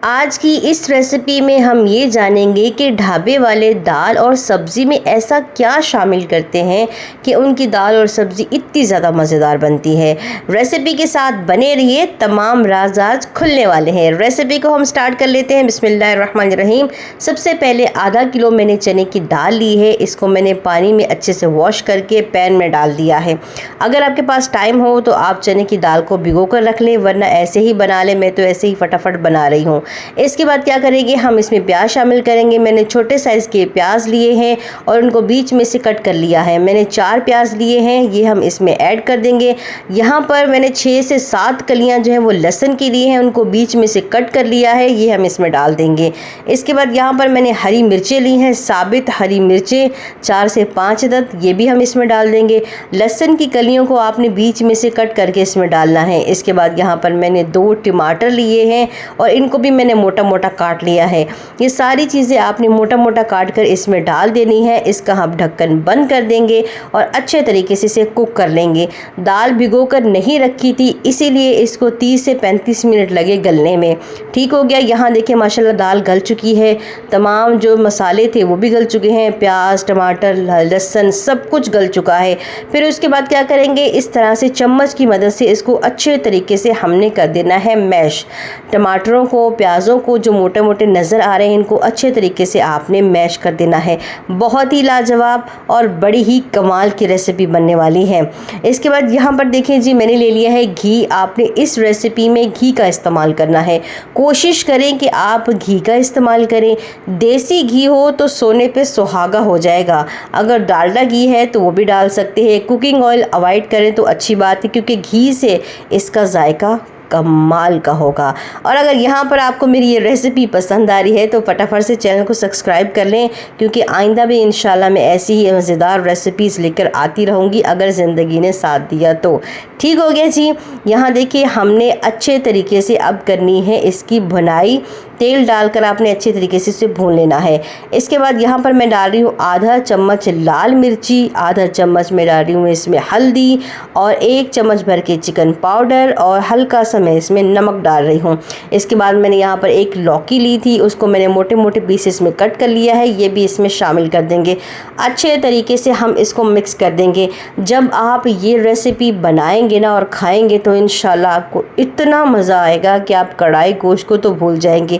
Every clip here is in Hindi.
आज की इस रेसिपी में हम ये जानेंगे कि ढाबे वाले दाल और सब्ज़ी में ऐसा क्या शामिल करते हैं कि उनकी दाल और सब्ज़ी इतनी ज़्यादा मज़ेदार बनती है। रेसिपी के साथ बने रहिए, तमाम राज आज खुलने वाले हैं। रेसिपी को हम स्टार्ट कर लेते हैं। बिस्मिल्लाहिर्रहमानिर्रहीम। सबसे पहले आधा किलो मैंने चने की दाल ली है। इसको मैंने पानी में अच्छे से वॉश करके पैन में डाल दिया है। अगर आपके पास टाइम हो तो आप चने की दाल को भिगो कर रख लें, वरना ऐसे ही बना लें। मैं तो ऐसे ही फटाफट बना रही हूँ। इसके बाद क्या करेंगे, हम इसमें प्याज शामिल करेंगे। मैंने छोटे साइज़ के प्याज लिए हैं और उनको बीच में से कट कर लिया है। मैंने 4 प्याज लिए हैं, ये हम इसमें ऐड कर देंगे। यहाँ पर मैंने 6 से 7 कलियाँ जो हैं वो लहसुन की ली हैं, उनको बीच में से कट कर लिया है, ये हम इसमें डाल देंगे। इसके बाद यहाँ पर मैंने हरी मिर्चें ली हैं, साबित हरी मिर्चें 4 से 5 अदद, ये भी हम इसमें डाल देंगे। लहसुन की कलियों को आपने बीच में से कट करके इसमें डालना है। इसके बाद यहाँ पर मैंने 2 टमाटर लिए हैं और इनको भी मैंने मोटा मोटा काट लिया है। ये सारी चीज़ें आपने मोटा मोटा काट कर इसमें डाल देनी है। इसका हम ढक्कन बंद कर देंगे और अच्छे तरीके से इसे कुक कर लेंगे। दाल भिगो कर नहीं रखी थी, इसीलिए इसको 30 से 35 मिनट लगे गलने में। ठीक हो गया। यहाँ देखिए माशाल्लाह दाल गल चुकी है। तमाम जो मसाले थे वो भी गल चुके हैं, प्याज, टमाटर, लहसुन सब कुछ गल चुका है। फिर उसके बाद क्या करेंगे, इस तरह से चम्मच की मदद से इसको अच्छे तरीके से हमने कर देना है मैश। टमाटरों को, प्याज़ों को जो मोटे मोटे नज़र आ रहे हैं, इनको अच्छे तरीके से आपने मैश कर देना है। बहुत ही लाजवाब और बड़ी ही कमाल की रेसिपी बनने वाली है। इसके बाद यहाँ पर देखें जी, मैंने ले लिया है घी। आपने इस रेसिपी में घी का इस्तेमाल करना है। कोशिश करें कि आप घी का इस्तेमाल करें। देसी घी हो तो सोने पे सुहागा हो जाएगा। अगर डालडा घी है तो वो भी डाल सकते हैं। कुकिंग ऑयल अवॉइड करें तो अच्छी बात है, क्योंकि घी से इसका जायका कमाल का होगा। और अगर यहाँ पर आपको मेरी ये रेसिपी पसंद आ रही है तो फटाफट से चैनल को सब्सक्राइब कर लें, क्योंकि आइंदा भी इंशाल्लाह मैं ऐसी ही मज़ेदार रेसिपीज़ लेकर आती रहूँगी, अगर ज़िंदगी ने साथ दिया तो। ठीक हो गया जी। यहाँ देखिए हमने अच्छे तरीके से अब करनी है इसकी भुनाई। तेल डालकर आपने अच्छे तरीके से इसे भून लेना है। इसके बाद यहाँ पर मैं डाल रही हूँ आधा चम्मच लाल मिर्ची, आधा चम्मच मैं डाल रही हूँ इसमें हल्दी और 1 चम्मच भर के चिकन पाउडर और हल्का सा मैं इसमें नमक डाल रही हूँ। इसके बाद मैंने यहाँ पर एक लौकी ली थी, उसको मैंने मोटे मोटे पीसेस में कट कर लिया है, ये भी इसमें शामिल कर देंगे। अच्छे तरीके से हम इसको मिक्स कर देंगे। जब आप ये रेसिपी बनाएंगे ना और खाएंगे तो इंशाल्लाह आपको इतना मज़ा आएगा कि आप कढ़ाई गोश्त को तो भूल जाएंगे।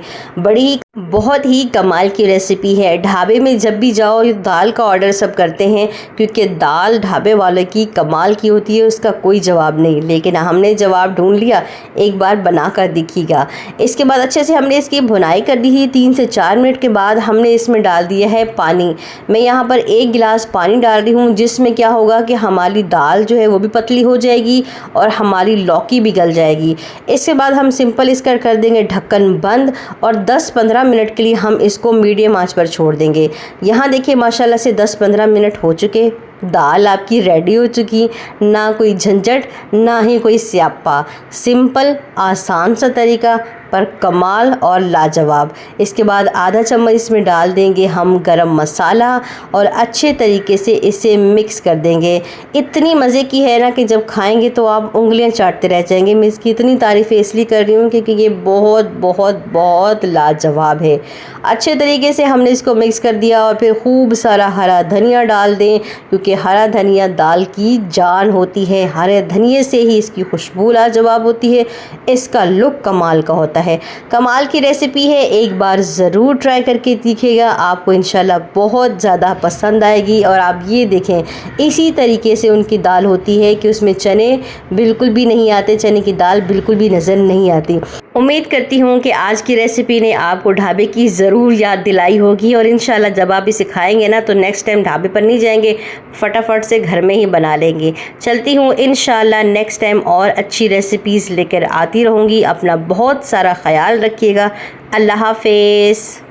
बहुत ही कमाल की रेसिपी है। ढाबे में जब भी जाओ ये दाल का ऑर्डर सब करते हैं, क्योंकि दाल ढाबे वाले की कमाल की होती है, उसका कोई जवाब नहीं। लेकिन हमने जवाब ढूंढ लिया, एक बार बना कर दिखिएगा। इसके बाद अच्छे से हमने इसकी भुनाई कर दी थी। 3 से 4 मिनट के बाद हमने इसमें डाल दिया है पानी। मैं यहाँ पर 1 गिलास पानी डाल रही हूँ, जिसमें क्या होगा कि हमारी दाल जो है वो भी पतली हो जाएगी और हमारी लौकी भी गल जाएगी। इसके बाद हम सिंपल इसका कर देंगे ढक्कन बंद और 10-15 मिनट के लिए हम इसको मीडियम आंच पर छोड़ देंगे। यहाँ देखिए माशाल्लाह से 10-15 मिनट हो चुके, दाल आपकी रेडी हो चुकी। ना कोई झंझट, ना ही कोई स्यापा। सिंपल आसान सा तरीका पर कमाल और लाजवाब। इसके बाद आधा चम्मच इसमें डाल देंगे हम गरम मसाला और अच्छे तरीके से इसे मिक्स कर देंगे। इतनी मज़े की है ना कि जब खाएंगे तो आप उंगलियां चाटते रह जाएंगे। मैं इसकी इतनी तारीफ़ें इसलिए कर रही हूँ क्योंकि ये बहुत बहुत बहुत लाजवाब है। अच्छे तरीके से हमने इसको मिक्स कर दिया और फिर खूब सारा हरा धनिया डाल दें, क्योंकि हरा धनिया दाल की जान होती है। हरे धनिये से ही इसकी खुशबू लाजवाब होती है, इसका लुक कमाल का होता है। कमाल की रेसिपी है, एक बार ज़रूर ट्राई करके देखिएगा, आपको इंशाल्लाह बहुत ज़्यादा पसंद आएगी। और आप ये देखें, इसी तरीके से उनकी दाल होती है कि उसमें चने बिल्कुल भी नहीं आते, चने की दाल बिल्कुल भी नज़र नहीं आती। उम्मीद करती हूँ कि आज की रेसिपी ने आपको ढाबे की ज़रूर याद दिलाई होगी और इंशाल्लाह जब आप इसे खाएंगे ना तो नेक्स्ट टाइम ढाबे पर नहीं जाएंगे, फटाफट से घर में ही बना लेंगे। चलती हूँ, इंशाल्लाह नेक्स्ट टाइम और अच्छी रेसिपीज़ लेकर आती रहूँगी। अपना बहुत सारा ख्याल रखिएगा। अल्लाह हाफ़िज़।